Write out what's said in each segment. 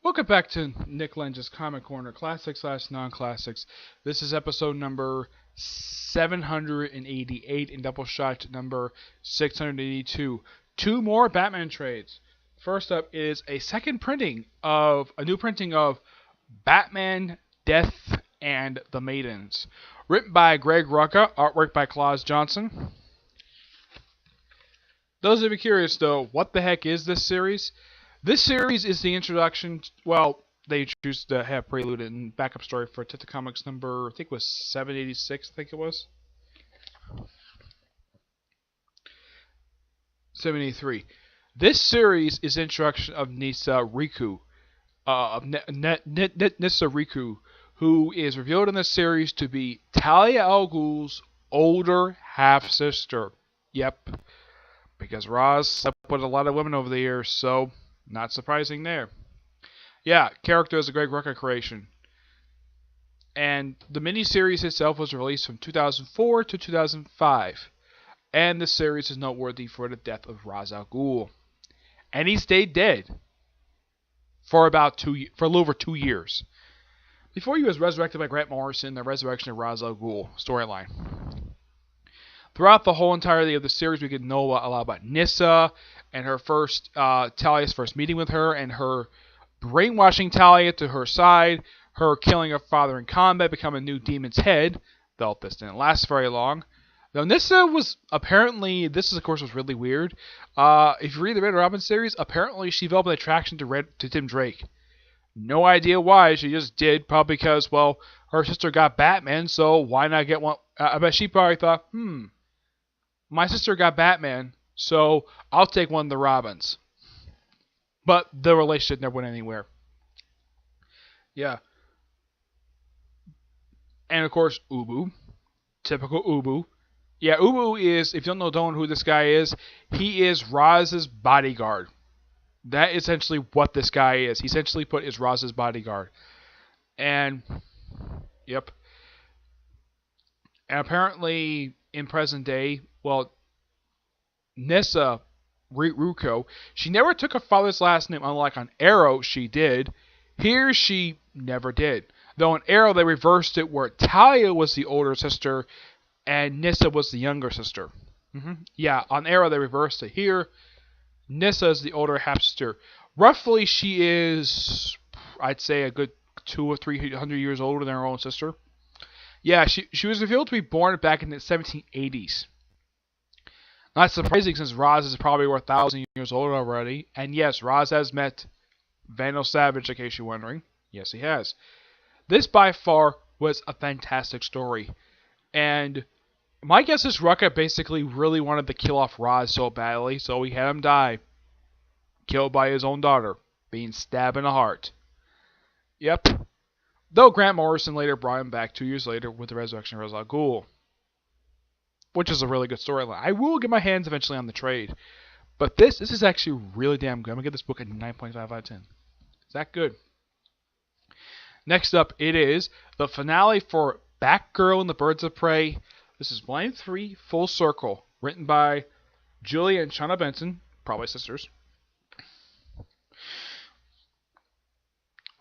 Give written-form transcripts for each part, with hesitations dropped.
Welcome back to Nick Lenz's Comic Corner, Classics/Non-Classics. This is episode number 788 and Doubleshot number 682. Two more Batman trades. First up is a new printing of Batman, Death, and the Maidens. Written by Greg Rucka, artwork by Claus Johnson. Those of you curious though, what the heck is this series? This series is the introduction, they choose to have prelude and backup story for Tita Comics number, I think it was 786, I think it was. 783. This series is the introduction of Nissa Riku, Nissa Riku, who is revealed in this series to be Talia al Ghul's older half-sister. Yep, because Roz slept with a lot of women over the years, so not surprising there. Yeah, character is a Greg Rucka creation. And the miniseries itself was released from 2004 to 2005. And the series is noteworthy for the death of Ra's al Ghul. And he stayed dead for a little over 2 years. Before he was resurrected by Grant Morrison, the resurrection of Ra's al Ghul storyline. Throughout the whole entirety of the series, we get to know a lot about Nissa and her Talia's first meeting with her, and her brainwashing Talia to her side, her killing her father in combat, becoming a new demon's head, though this didn't last very long. Now, Nissa was apparently, of course was really weird. If you read the Red Robin series, apparently she developed an attraction to Tim Drake. No idea why, she just did, probably because, her sister got Batman, so why not get one? I bet she probably thought, my sister got Batman, so I'll take one of the Robins. But the relationship never went anywhere. Yeah. And of course, Ubu. Typical Ubu. Yeah, Ubu is, if you don't know who this guy is, he is Raz's bodyguard. That is essentially what this guy is. He essentially is Raz's bodyguard. And, yep. And apparently, in present day, Nissa Ruko, she never took her father's last name, unlike on Arrow she did. Here she never did. Though on Arrow they reversed it where Talia was the older sister and Nissa was the younger sister. Yeah, on Arrow they reversed it. Here, Nissa is the older half-sister. Roughly she is, I'd say, a good 200 or 300 years older than her own sister. Yeah, she was revealed to be born back in the 1780s. Not surprising since Ra's is probably 1,000 years old already. And yes, Ra's has met Vandal Savage, in case you're wondering. Yes, he has. This by far was a fantastic story. And my guess is Rucka basically really wanted to kill off Ra's so badly, so he had him die. Killed by his own daughter, being stabbed in the heart. Yep. Though Grant Morrison later brought him back 2 years later with the resurrection of Ra's al Ghul. Which is a really good storyline. I will get my hands eventually on the trade. But this is actually really damn good. I'm going to give this book a 9.5 out of 10. Is that good? Next up, it is the finale for Batgirl and the Birds of Prey. This is Volume 3, Full Circle. Written by Julia and Shauna Benson. Probably sisters.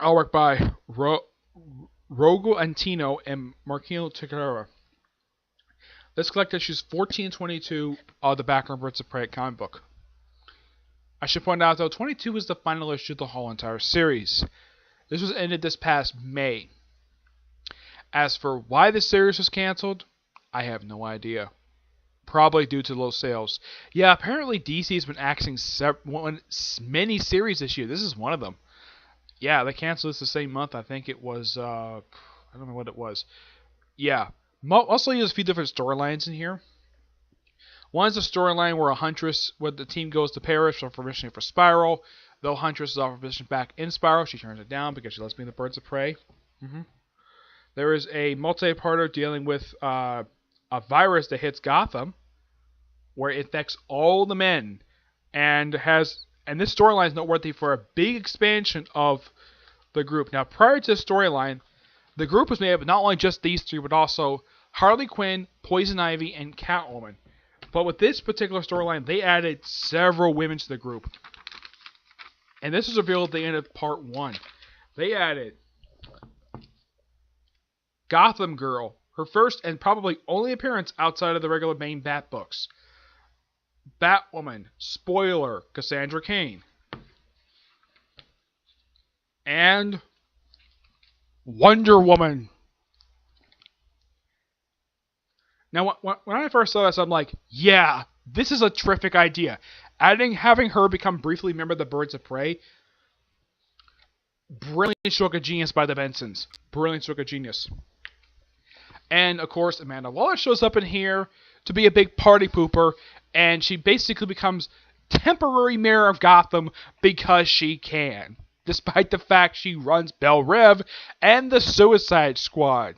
Artwork by Rogo Antino and Marquino Teixeira. This collected issues 14 and 22 of the Batgirl Birds of Prey comic book. I should point out, though, 22 is the final issue of the whole entire series. This was ended this past May. As for why the series was canceled, I have no idea. Probably due to low sales. Yeah, apparently DC has been axing many series this year. This is one of them. Yeah, they canceled this the same month. I think it was, I don't know what it was. Yeah. Mostly there's a few different storylines in here. One is a storyline where the team goes to Paris for permission for Spiral. Though Huntress is offered permission back in Spiral, she turns it down because she loves being the Birds of Prey. There is a multi-parter dealing with a virus that hits Gotham, where it affects all the men, and this storyline is noteworthy for a big expansion of the group. Now, prior to the storyline, the group was made up of not only just these three, but also Harley Quinn, Poison Ivy, and Catwoman. But with this particular storyline, they added several women to the group. And this was revealed at the end of part 1. They added Gotham Girl, her first and probably only appearance outside of the regular main Bat books. Batwoman, spoiler, Cassandra Cain. And Wonder Woman. Now, when I first saw this, I'm like, yeah, this is a terrific idea. Having her become briefly a member of the Birds of Prey, brilliant stroke of genius by the Bensons. Brilliant stroke of genius. And, of course, Amanda Waller shows up in here to be a big party pooper, and she basically becomes temporary mayor of Gotham because she can, despite the fact she runs Belle Rev and the Suicide Squad.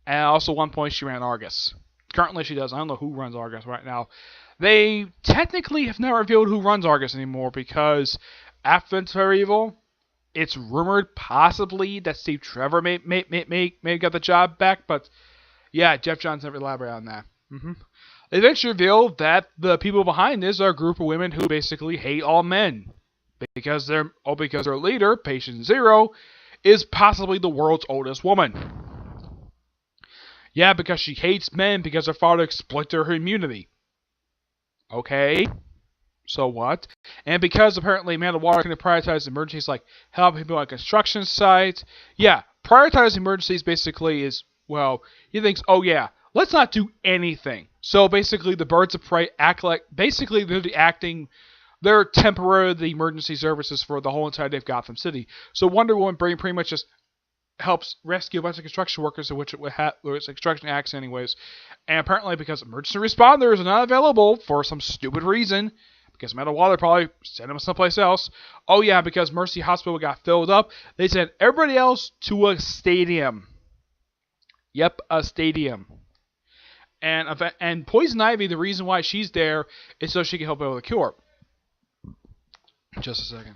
And also, at one point, she ran Argus. Currently, she does. I don't know who runs Argus right now. They technically have not revealed who runs Argus anymore because after Infinite Evil, it's rumored possibly that Steve Trevor may get the job back, but yeah, Jeff Johns never elaborated on that. They eventually revealed that the people behind this are a group of women who basically hate all men because their leader, Patient Zero, is possibly the world's oldest woman. Yeah, because she hates men because her father exploited her immunity. Okay, so what? And because apparently Amanda Waller can prioritize emergencies like helping people on construction sites. Yeah, prioritizing emergencies basically is, well, he thinks, oh yeah, let's not do anything. So basically the Birds of Prey act like, basically they're temporarily the emergency services for the whole entirety of Gotham City. So Wonder Woman pretty much just helps rescue a bunch of construction workers, which it was construction acts anyways. And apparently because emergency responders are not available for some stupid reason, because Amanda Waller probably sent them someplace else. Oh yeah, because Mercy Hospital got filled up, they sent everybody else to a stadium. Yep, a stadium. And Poison Ivy, the reason why she's there is so she can help out with a cure. Just a second.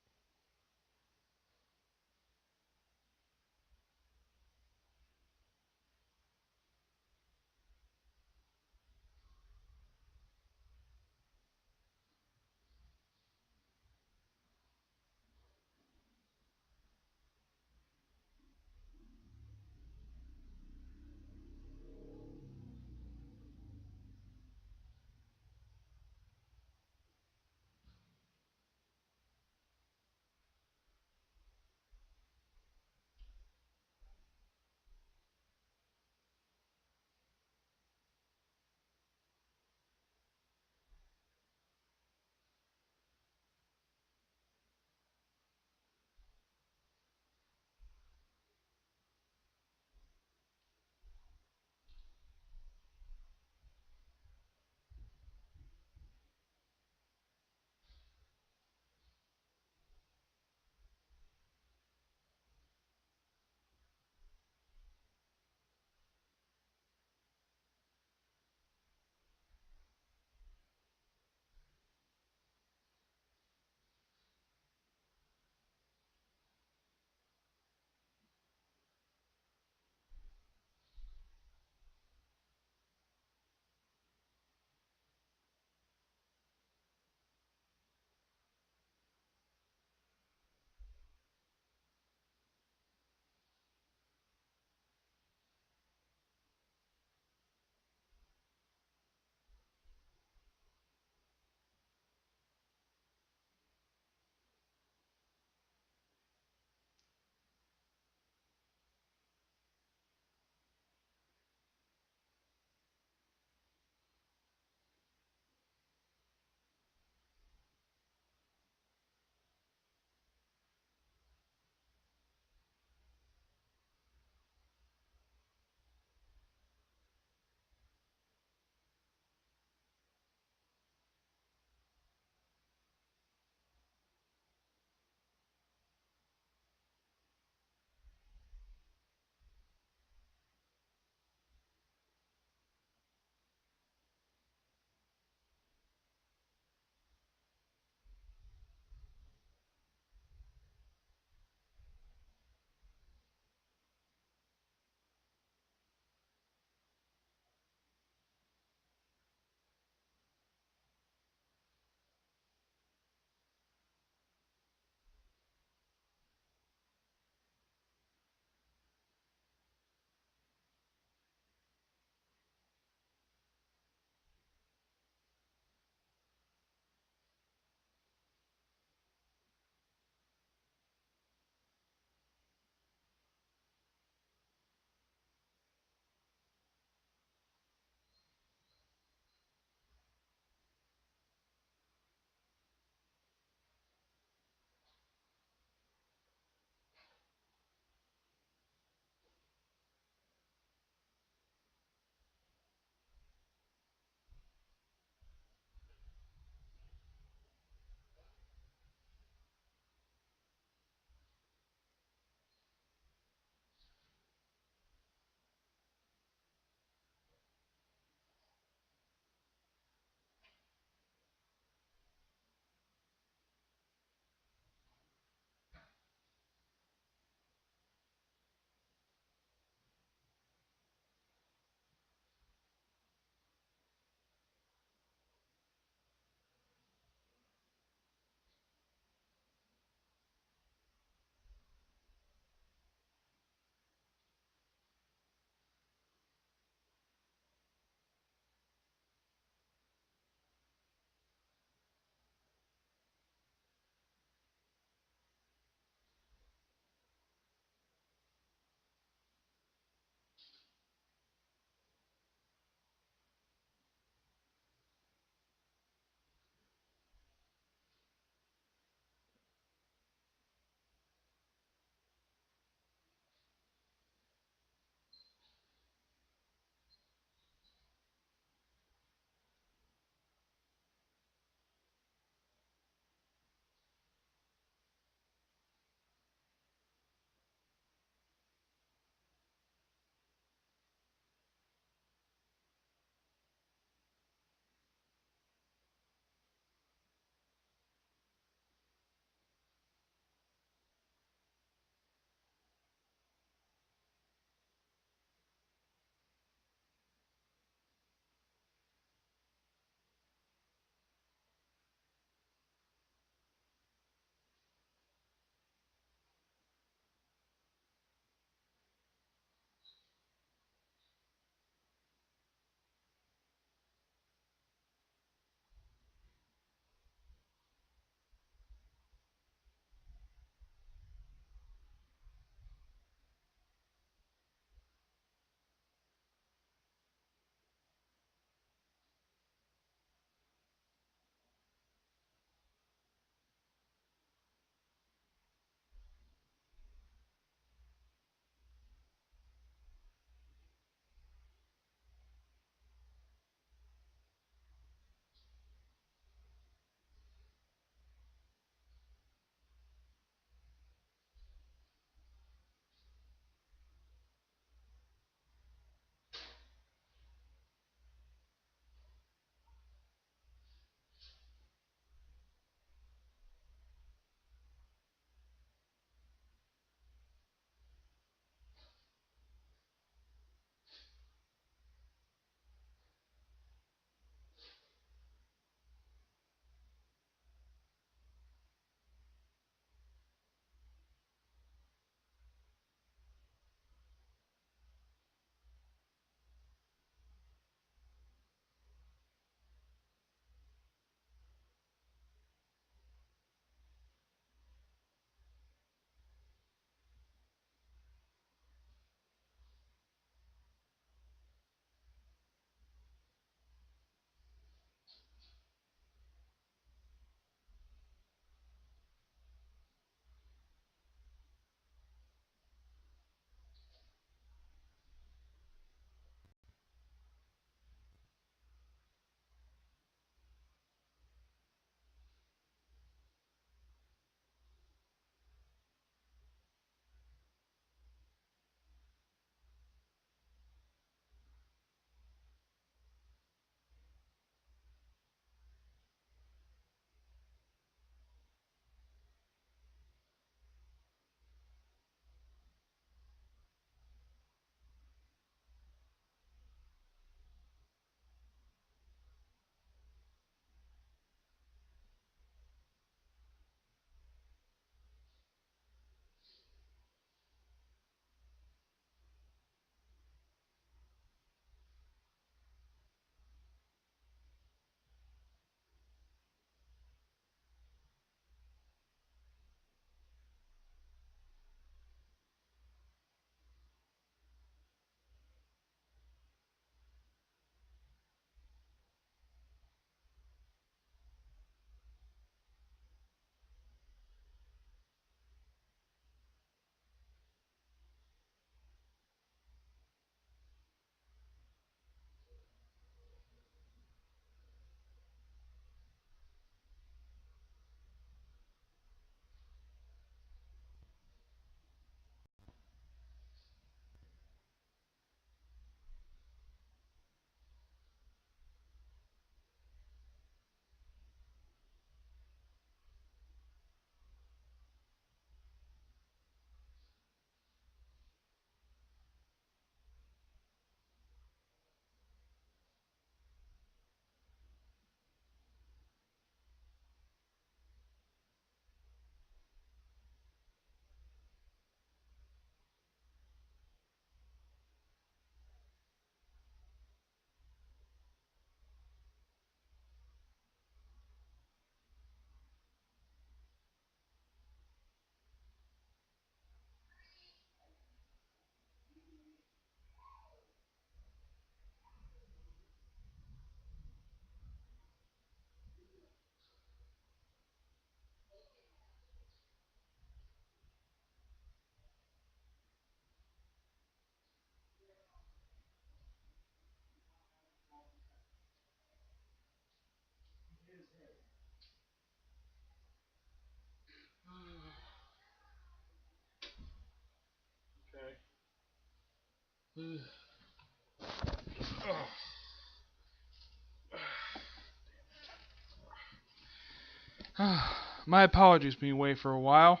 My apologies being away for a while.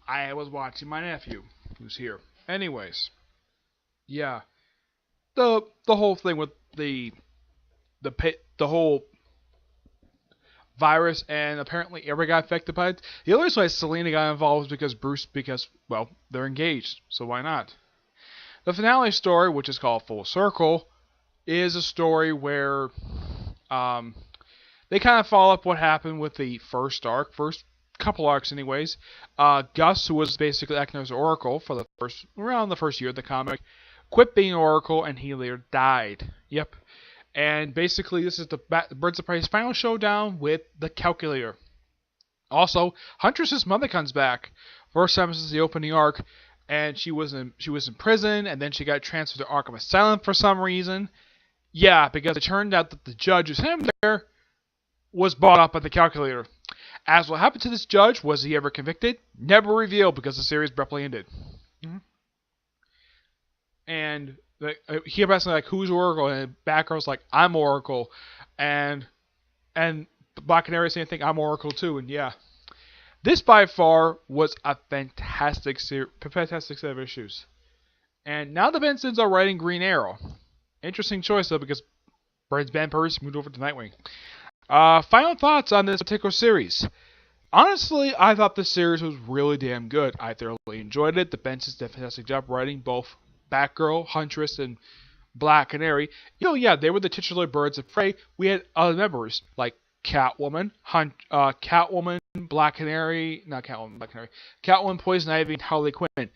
I was watching my nephew, who's here. Anyways, yeah, the whole thing with the whole virus, and apparently everyone got affected by it. The only reason why Selena got involved was because well, they're engaged, so why not? The finale story, which is called Full Circle, is a story where um, they kind of follow up what happened with the first couple arcs, anyways. Gus, who was basically acting as Oracle for around the first year of the comic, quit being Oracle, and he later died. Yep. And basically, this is the Birds of Prey's final showdown with the Calculator. Also, Huntress's mother comes back. First time since the opening arc, and she was in prison, and then she got transferred to Arkham Asylum for some reason. Yeah, because it turned out that the judge who's him there was bought up by the Calculator. As what happened to this judge, was he ever convicted? Never revealed because the series abruptly ended. Mm-hmm. And he asked me, like, who's Oracle? And Batgirl's like, I'm Oracle. And Black Canary saying, I think I'm Oracle too. And yeah. This by far was a fantastic set of issues. And now the Bensons are writing Green Arrow. Interesting choice though, because Ben Percy moved over to Nightwing. Final thoughts on this particular series. Honestly, I thought the series was really damn good. I thoroughly enjoyed it. The Bensons did a fantastic job writing both Batgirl, Huntress, and Black Canary. Yeah, they were the titular Birds of Prey. We had other members like Catwoman, Black Canary, Catwoman, Poison Ivy, and Harley Quinn.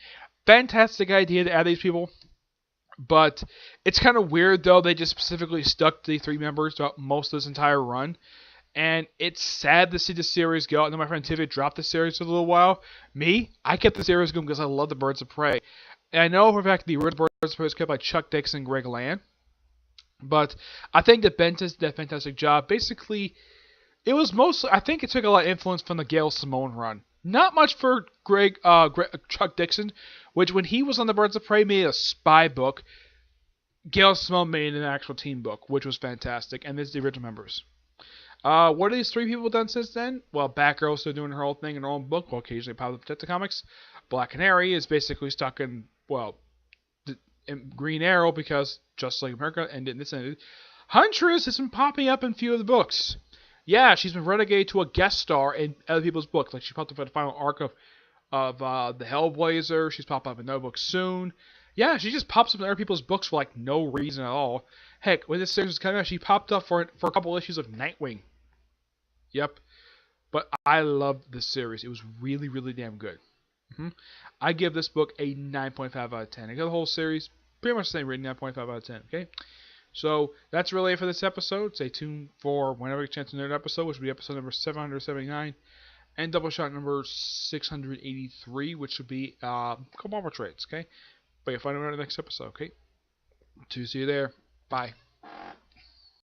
Fantastic idea to add these people. But it's kind of weird, though. They just specifically stuck to the three members throughout most of this entire run. And it's sad to see the series go. I know my friend Tiffany dropped the series for a little while. Me, I kept the series going because I love the Birds of Prey. And I know for a fact the original Birds of Prey was kept by Chuck Dixon and Greg Land. But I think that Bendis did a fantastic job. Basically, it was mostly, I think it took a lot of influence from the Gail Simone run. Not much for Chuck Dixon, which when he was on the Birds of Prey made a spy book. Gail Simone made an actual team book, which was fantastic, and this is the original members. What are these three people done since then? Well, Batgirl's still doing her whole thing in her own book, will occasionally pop up at the comics. Black Canary is basically stuck in Green Arrow because Just Like America ended. Huntress has been popping up in a few of the books. Yeah, she's been relegated to a guest star in other people's books. Like she popped up in the final arc of the Hellblazer. She's popped up in another book soon. Yeah, she just pops up in other people's books for like no reason at all. Heck, when this series was coming out, she popped up for a couple issues of Nightwing. Yep. But I loved this series. It was really, really damn good. I give this book a 9.5 out of 10. I give the whole series pretty much the same rating, 9.5 out of 10. Okay? So that's really it for this episode. Stay tuned for whenever you get a chance to another episode, which will be episode number 779, and Doubleshot number 683, which would be a couple more trades, okay? But you'll find out in the next episode, okay? To see you there. Bye.